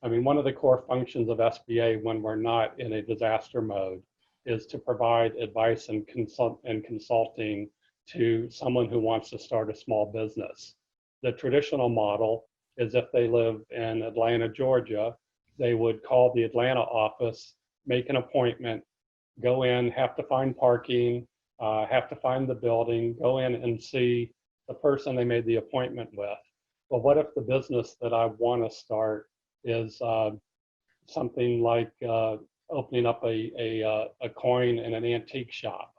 I mean, one of the core functions of SBA when we're not in a disaster mode is to provide advice and consulting to someone who wants to start a small business. The traditional model is if they live in Atlanta, Georgia, they would call the Atlanta office, make an appointment, go in, have to find parking, have to find the building, go in and see the person they made the appointment with. Well, what if the business that I want to start is something like opening up a coin in an antique shop?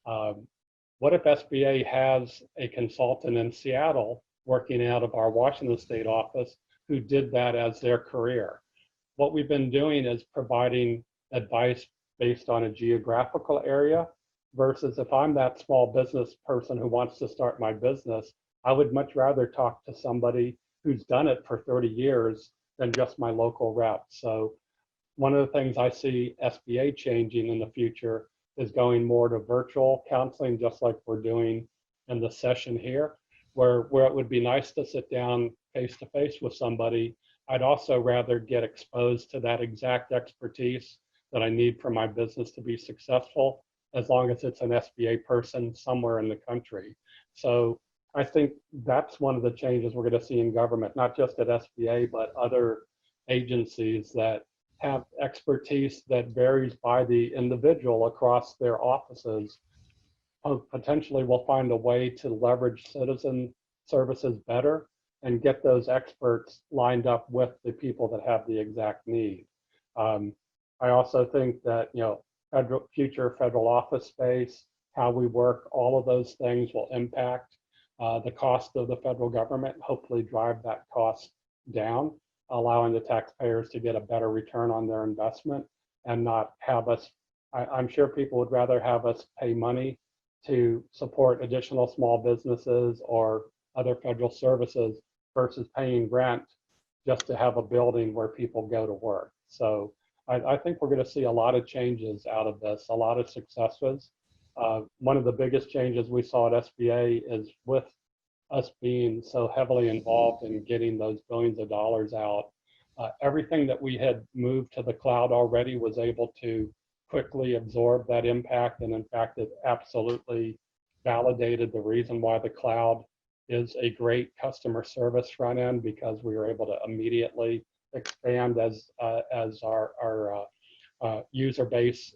What if SBA has a consultant in Seattle working out of our Washington State office who did that as their career? What we've been doing is providing advice based on a geographical area versus if I'm that small business person who wants to start my business, I would much rather talk to somebody who's done it for 30 years than just my local rep. So one of the things I see SBA changing in the future is going more to virtual counseling, just like we're doing in the session here, where it would be nice to sit down face to face with somebody. I'd also rather get exposed to that exact expertise that I need for my business to be successful, as long as it's an SBA person somewhere in the country. So I think that's one of the changes we're going to see in government, not just at SBA, but other agencies that have expertise that varies by the individual across their offices. Potentially we'll find a way to leverage citizen services better and get those experts lined up with the people that have the exact need. I also think that, future federal office space, how we work, all of those things will impact the cost of the federal government, hopefully drive that cost down, allowing the taxpayers to get a better return on their investment and not have us, I'm sure people would rather have us pay money to support additional small businesses or other federal services versus paying rent just to have a building where people go to work. So I think we're going to see a lot of changes out of this, a lot of successes. One of the biggest changes we saw at SBA is with us being so heavily involved in getting those billions of dollars out. Everything that we had moved to the cloud already was able to quickly absorb that impact. And in fact, it absolutely validated the reason why the cloud is a great customer service front end, because we were able to immediately expand as our user base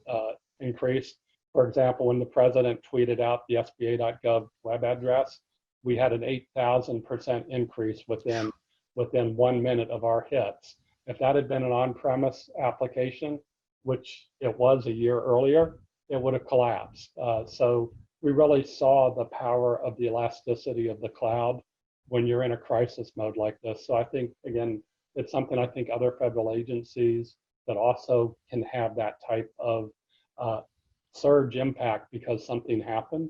increased. For example, when the president tweeted out the sba.gov web address, we had an 8,000% increase within 1 minute of our hits. If that had been an on-premise application, which it was a year earlier, it would have collapsed. So we really saw the power of the elasticity of the cloud when you're in a crisis mode like this. So I think, again, it's something I think other federal agencies that also can have that type of surge impact because something happened,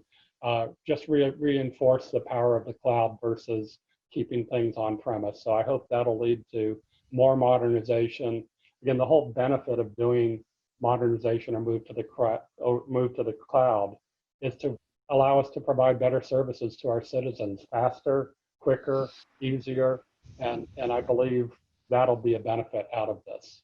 just reinforce the power of the cloud versus keeping things on premise. So I hope that'll lead to more modernization. Again, the whole benefit of doing modernization or move to the cloud is to allow us to provide better services to our citizens faster, quicker, easier, and I believe that'll be a benefit out of this.